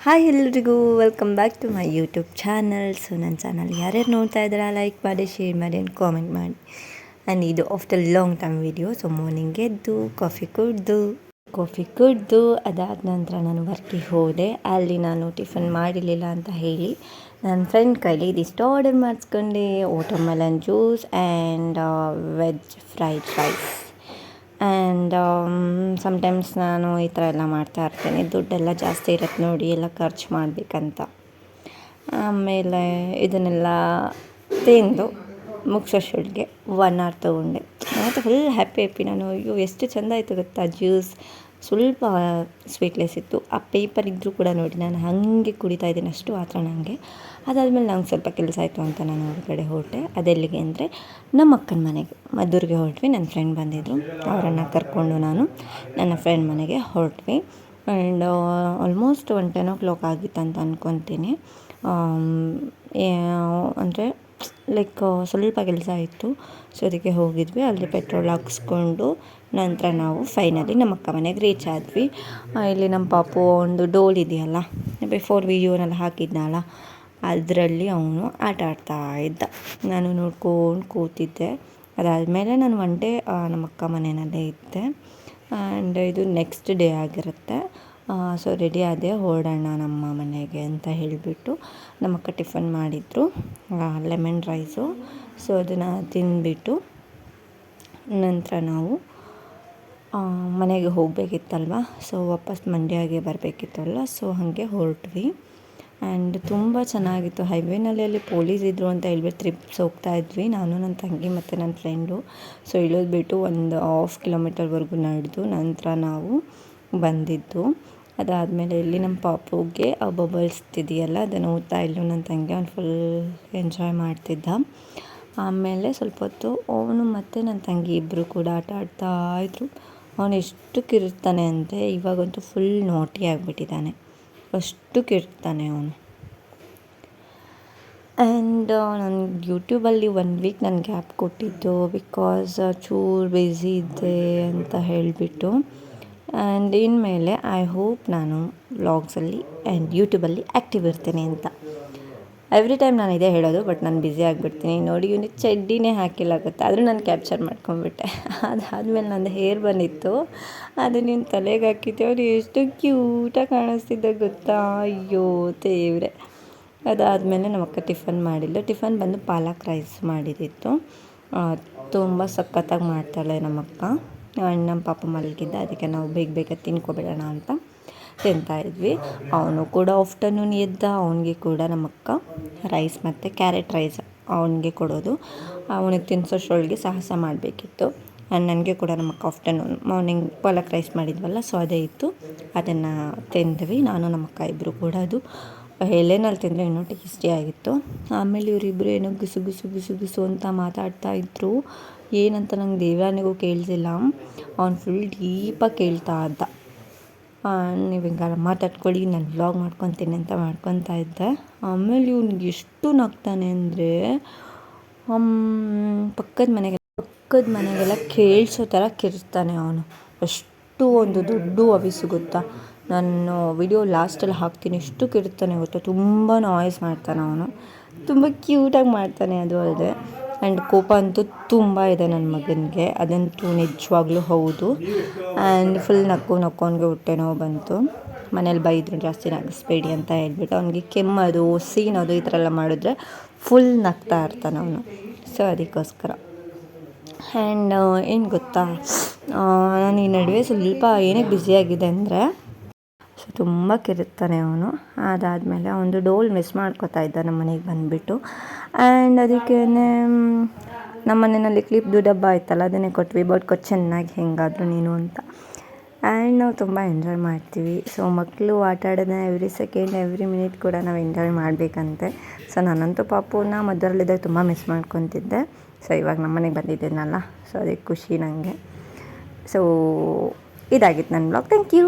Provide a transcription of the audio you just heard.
Hi ಎಲ್ರಿಗೂ welcome back to my YouTube channel. So ನನ್ನ channel ಯಾರ್ಯಾರು ನೋಡ್ತಾ ಇದ್ದೀರಾ ಲೈಕ್ ಮಾಡಿ, ಶೇರ್ ಮಾಡಿ ಆ್ಯಂಡ್ ಕಾಮೆಂಟ್ ಮಾಡಿ. ಆ್ಯಂಡ್ ಇದು after long time video. So morning ಎದ್ದು ಕಾಫಿ ಕುಡಿದು ಅದಾದ ನಂತರ ನಾನು ವರ್ಕಿಗೆ ಹೋದೆ. ಅಲ್ಲಿ ನಾನು ಟಿಫನ್ ಮಾಡಿರಲಿಲ್ಲ ಅಂತ ಹೇಳಿ ನನ್ನ ಫ್ರೆಂಡ್ ಕೈಲಿ ಇದಿಷ್ಟು ಆರ್ಡರ್ ಮಾಡಿಸ್ಕೊಂಡೆ. Watermelon juice and veg fried rice. And sometimes ನಾನು ಈ ಥರ ಎಲ್ಲ ಮಾಡ್ತಾ ಇರ್ತೇನೆ. ದುಡ್ಡೆಲ್ಲ ಜಾಸ್ತಿ ಇರುತ್ತೆ ನೋಡಿ, ಎಲ್ಲ ಖರ್ಚು ಮಾಡಬೇಕಂತ. ಆಮೇಲೆ ಇದನ್ನೆಲ್ಲ ತಿಂದು ಮುಗಿಸೋಷ್ಟೊಳಗೆ 1 hour ತೊಗೊಂಡೆ. ಮತ್ತು ಫುಲ್ ಹ್ಯಾಪಿ ನಾನು. ಅಯ್ಯೋ ಎಷ್ಟು ಚೆಂದ ಆಯಿತು ಗೊತ್ತಾ ಜ್ಯೂಸ್. ಸ್ವಲ್ಪ ಸ್ವೀಟ್ಲೆಸ್ ಇತ್ತು. ಆ ಪೇಪರ್ ಇದ್ದರೂ ಕೂಡ ನೋಡಿ ನಾನು ಹಾಗೆ ಕುಡಿತಾ ಇದ್ದೀನಿ, ಅಷ್ಟು ಮಾತ್ರ ನನಗೆ. ಅದಾದಮೇಲೆ ನಂಗೆ ಸ್ವಲ್ಪ ಕೆಲಸ ಆಯಿತು ಅಂತ ನಾನು ಹೊರಗಡೆ ಹೊರಟೆ. ಅದೆಲ್ಲಿಗೆ ಅಂದರೆ ನಮ್ಮ ಅಕ್ಕನ ಮನೆಗೆ ಮದ್ದೂರಿಗೆ ಹೊರಟ್ವಿ. ನನ್ನ ಫ್ರೆಂಡ್ ಬಂದಿದ್ದರು, ಅವರನ್ನು ಕರ್ಕೊಂಡು ನಾನು ನನ್ನ ಫ್ರೆಂಡ್ ಮನೆಗೆ ಹೊರಟ್ವಿ. ಆ್ಯಂಡ್ ಆಲ್ಮೋಸ್ಟ್ 10 o'clock ಆಗಿತ್ತು ಅಂತ ಅಂದ್ಕೊತೀನಿ. ಅಂದರೆ ಲೈಕ್ ಸ್ವಲ್ಪ ಕೆಲಸ ಇತ್ತು, ಸೊ ಅದಕ್ಕೆ ಹೋಗಿದ್ವಿ. ಅಲ್ಲಿ ಪೆಟ್ರೋಲ್ ಹಾಕ್ಸ್ಕೊಂಡು ನಂತರ ನಾವು ಫೈನಲಿ ನಮ್ಮ ಅಕ್ಕ ಮನೆಗೆ ರೀಚ್ ಆದ್ವಿ. ಇಲ್ಲಿ ನಮ್ಮ ಪಾಪು ಒಂದು ಡೋಲ್ ಇದೆಯಲ್ಲ, ಬಿಫೋರ್ ವಿಡಿಯೋನೆಲ್ಲ ಹಾಕಿದ್ನಲ್ಲ, ಅದರಲ್ಲಿ ಅವನು ಆಟ ಆಡ್ತಾ ಇದ್ದ. ನಾನು ನೋಡ್ಕೊಂಡು ಕೂತಿದ್ದೆ. ಅದಾದಮೇಲೆ ನಾನು ಒನ್ ಡೇ ನಮ್ಮ ಅಕ್ಕ ಮನೆಯಲ್ಲೇ ಇದ್ದೆ. ಆ್ಯಂಡ್ ಇದು ನೆಕ್ಸ್ಟ್ ಡೇ ಆಗಿರುತ್ತೆ. ಸೊ ರೆಡಿ ಆದೆ, ಹೊರಡೋಣ ನಮ್ಮ ಮನೆಗೆ ಅಂತ ಹೇಳಿಬಿಟ್ಟು ನಮ್ಮ ಅಕ್ಕ ಟಿಫನ್ ಮಾಡಿದರು, ಲೆಮನ್ ರೈಸು. ಸೊ ಅದನ್ನು ತಿಂದುಬಿಟ್ಟು ನಂತರ ನಾವು ಮನೆಗೆ ಹೋಗಬೇಕಿತ್ತಲ್ವ, ಸೊ ವಾಪಸ್ ಮಂಡ್ಯಗೆ ಬರಬೇಕಿತ್ತಲ್ಲ, ಸೊ ಹಾಗೆ ಹೊರಟ್ವಿ. ಆ್ಯಂಡ್ ತುಂಬ ಚೆನ್ನಾಗಿತ್ತು. ಹೈವೇನಲ್ಲಿ ಅಲ್ಲಿ ಪೊಲೀಸ್ ಇದ್ದರು ಅಂತ ಹೇಳ್ಬಿಟ್ಟು ಟ್ರಿಪ್ಸ್ ಹೋಗ್ತಾ ಇದ್ವಿ, ನಾನು ನನ್ನ ತಂಗಿ ಮತ್ತು ನನ್ನ ಫ್ರೆಂಡು. ಸೊ ಇಳಿದ್ಬಿಟ್ಟು 1.5 kilometerವರೆಗೂ ನಡೆದು ನಂತರ ನಾವು ಬಂದಿದ್ದು. ಅದಾದಮೇಲೆ ಇಲ್ಲಿ ನಮ್ಮ ಪಾಪುಗೆ ಆ ಬಬಲ್ಸ್ ಇದೆಯಲ್ಲ, ಅದನ್ನು ಓದ್ತಾ ಇಲ್ಲೂ ನನ್ನ ತಂಗಿ. ಅವ್ನು ಫುಲ್ ಎಂಜಾಯ್ ಮಾಡ್ತಿದ್ದ. ಆಮೇಲೆ ಸ್ವಲ್ಪ ಹೊತ್ತು ಅವನು ಮತ್ತು ನನ್ನ ತಂಗಿ ಇಬ್ಬರು ಕೂಡ ಆಟ ಆಡ್ತಾಯಿದ್ರು. ಅವನು ಎಷ್ಟು ಕಿರ್ತಾನೆ ಅಂದರೆ ಇವಾಗಂತೂ ಫುಲ್ ನಾಟಿ ಆಗಿಬಿಟ್ಟಿದ್ದಾನೆ, ಅಷ್ಟು ಕಿರ್ತಾನೆ ಅವನು. ಆ್ಯಂಡ್ ನನಗೆ ಯೂಟ್ಯೂಬಲ್ಲಿ 1 week ನಾನು ಗ್ಯಾಪ್ ಕೊಟ್ಟಿದ್ದು, ಬಿಕಾಸ್ ಚೂರು ಬ್ಯುಸಿ ಇದ್ದೆ ಅಂತ ಹೇಳಿಬಿಟ್ಟು. ಆ್ಯಂಡ್ ಇನ್ಮೇಲೆ ಐ ಹೋಪ್ ನಾನು ವ್ಲಾಗ್ಸಲ್ಲಿ ಆ್ಯಂಡ್ ಯೂಟ್ಯೂಬಲ್ಲಿ ಆ್ಯಕ್ಟಿವ್ ಇರ್ತೇನೆ ಅಂತ. ಎವ್ರಿ ಟೈಮ್ ನಾನು ಇದೇ ಹೇಳೋದು, ಬಟ್ ನಾನು ಬ್ಯುಸಿ ಆಗಿಬಿಡ್ತೀನಿ. ನೋಡಿ ಇವನಿಗೆ ಚಡ್ಡಿನೇ ಹಾಕಿಲ್ಲ ಗೊತ್ತಾ, ಆದರೂ ನಾನು ಕ್ಯಾಪ್ಚರ್ ಮಾಡ್ಕೊಂಡ್ಬಿಟ್ಟೆ. ಅದಾದಮೇಲೆ ನಂದು ಹೇರ್ ಬಂದಿತ್ತು, ಅದು ನೀನು ತಲೆಗೆ ಹಾಕಿದ್ದೆ. ಅವ್ರು ಎಷ್ಟು ಕ್ಯೂಟಾಗಿ ಕಾಣಿಸ್ತಿದ್ದೆ ಗೊತ್ತಾ, ಅಯ್ಯೋ ದೇವ್ರೆ. ಅದಾದಮೇಲೆ ನಮ್ಮ ಅಕ್ಕ ಟಿಫನ್ ಮಾಡಿಲ್ಲ. ಟಿಫನ್ ಬಂದು ಪಾಲಕ್ ರೈಸ್ ಮಾಡಿದಿತ್ತು. ತುಂಬ ಸಖತ್ತಾಗಿ ಮಾಡ್ತಾಳೆ ನಮ್ಮ ಅಕ್ಕ. ಆ್ಯಂಡ್ ನಮ್ಮ ಪಾಪ ಮಲಗಿದ್ದ, ಅದಕ್ಕೆ ನಾವು ಬೇಗ ತಿನ್ಕೊಬಿಡೋಣ ಅಂತ ತಿಂತಾಯಿದ್ವಿ. ಅವನು ಕೂಡ ಆಫ್ಟರ್ನೂನ್ ಎದ್ದ, ಅವನಿಗೆ ಕೂಡ ನಮ್ಮ ಅಕ್ಕ ರೈಸ್ ಮತ್ತು ಕ್ಯಾರೆಟ್ ರೈಸ್ ಅವನಿಗೆ ಕೊಡೋದು. ಅವನಿಗೆ ತಿನ್ಸೋಷ್ಟೊಳಗೆ ಸಾಹಸ ಮಾಡಬೇಕಿತ್ತು. ಆ್ಯಂಡ್ ನನಗೆ ಕೂಡ ನಮ್ಮ ಅಕ್ಕ ಆಫ್ಟರ್ನೂನ್ ಮಾರ್ನಿಂಗ್ ಪಾಲಕ್ ರೈಸ್ ಮಾಡಿದ್ವಲ್ಲ, ಸೊ ಅದೇ ಇತ್ತು, ಅದನ್ನು ತಿಂದ್ವಿ. ನಾನು ನಮ್ಮ ಅಕ್ಕ ಇಬ್ಬರು ಕೂಡ. ಅದು ಎಲೆನಲ್ಲಿ ತಿಂದರೆ ಇನ್ನೂ ಟೇಸ್ಟಿಯಾಗಿತ್ತು. ಆಮೇಲೆ ಇವರಿಬ್ಬರು ಏನೋ ಗುಸು ಅಂತ ಮಾತಾಡ್ತಾಯಿದ್ರು. ಏನಂತ ನಂಗೆ ದೇವರಾಣಿಗೂ ಕೇಳಿಸಿಲ್ಲ, ಅವ್ನು ಫುಲ್ ಡೀಪಾಗಿ ಕೇಳ್ತಾ ಇದ್ದ. ನೀವು ಹಿಂಗಾರ ಮಾತಾಡ್ಕೊಳ್ಳಿ, ನಾನು ವ್ಲಾಗ್ ಮಾಡ್ಕೊತೀನಿ ಅಂತ ಮಾಡ್ಕೊತಾ ಇದ್ದೆ. ಆಮೇಲೆ ಇವ್ನಿಗೆ ಎಷ್ಟು ನಗ್ತಾನೆ ಅಂದರೆ ಪಕ್ಕದ ಮನೆಗೆಲ್ಲ ಕೇಳಿಸೋ ಥರ ಕಿರ್ತಾನೆ ಅವನು. ಅಷ್ಟು ಒಂದು ದೊಡ್ಡ ವಾಯ್ಸು ಗೊತ್ತಾ. ನಾನು ವಿಡಿಯೋ ಲಾಸ್ಟಲ್ಲಿ ಹಾಕ್ತೀನಿ, ಎಷ್ಟು ಕಿರ್ತಾನೆ ಗೊತ್ತಾ, ತುಂಬ ನಾಯ್ಸ್ ಮಾಡ್ತಾನೆ ಅವನು. ತುಂಬ ಕ್ಯೂಟಾಗಿ ಮಾಡ್ತಾನೆ, ಅದು ಅಲ್ಲದೆ. ಆ್ಯಂಡ್ ಕೋಪ ಅಂತೂ ತುಂಬ ಇದೆ ನನ್ನ ಮಗನಿಗೆ, ಅದಂತೂ ನಿಜವಾಗ್ಲೂ ಹೌದು. ಆ್ಯಂಡ್ ಫುಲ್ ನಕ್ಕು ಹೊಟ್ಟೆ ನೋವು ಬಂತು. ಮನೇಲಿ ಬೈದರು ಜಾಸ್ತಿ ನಗಿಸ್ಬೇಡಿ ಅಂತ ಹೇಳ್ಬಿಟ್ಟು. ಅವನಿಗೆ ಕೆಮ್ಮೋದು, ಸೀನೋದು ಈ ಥರ ಎಲ್ಲ ಮಾಡಿದ್ರೆ ಫುಲ್ ನಗ್ತಾ ಇರ್ತಾನೆ ಅವನು. ಸೊ ಅದಕ್ಕೋಸ್ಕರ. ಆ್ಯಂಡ್ ಏನು ಗೊತ್ತಾ, ನಾನು ಈ ನಡುವೆ ಸ್ವಲ್ಪ ಏನಕ್ಕೆ ಬ್ಯುಸಿಯಾಗಿದೆ ಅಂದರೆ, ಸೊ ತುಂಬ ಕಿರುತ್ತಾನೆ ಅವನು. ಅದಾದಮೇಲೆ ಒಂದು ಡೋಲ್ ಮಿಸ್ ಮಾಡ್ಕೋತಾ ಇದ್ದ ನಮ್ಮ ಮನೆಗೆ ಬಂದುಬಿಟ್ಟು. ಆ್ಯಂಡ್ ಅದಕ್ಕೇ ನಮ್ಮ ಮನೆಯಲ್ಲಿ ಕ್ಲಿಪ್ದು ಡಬ್ಬ ಆಯ್ತಲ್ಲ, ಅದನ್ನೇ ಕೊಟ್ವಿ. ಬಡ್ಕೊ ಚೆನ್ನಾಗಿ ಹೆಂಗಾದರೂ ನೀನು ಅಂತ. ಆ್ಯಂಡ್ ನಾವು ತುಂಬ ಎಂಜಾಯ್ ಮಾಡ್ತೀವಿ. ಸೊ ಮಕ್ಕಳು ಆಟ ಆಡೋದನ್ನ ಎವ್ರಿ ಸೆಕೆಂಡ್ ಎವ್ರಿ ಮಿನಿಟ್ ಕೂಡ ನಾವು ಎಂಜಾಯ್ ಮಾಡಬೇಕಂತೆ. ಸೊ ನಾನಂತೂ ಪಾಪುನ ಮದ್ದರಲ್ಲಿದ್ದಾಗ ತುಂಬ ಮಿಸ್ ಮಾಡ್ಕೊತಿದ್ದೆ. ಸೊ ಇವಾಗ ನಮ್ಮ ಮನೆಗೆ ಬಂದಿದ್ದೇನಲ್ಲ, ಸೊ ಅದಕ್ಕೆ ಖುಷಿ ನನಗೆ. ಸೊ ಇದಾಗಿತ್ತು ನನ್ನ ವ್ಲಾಗ್. Thank you.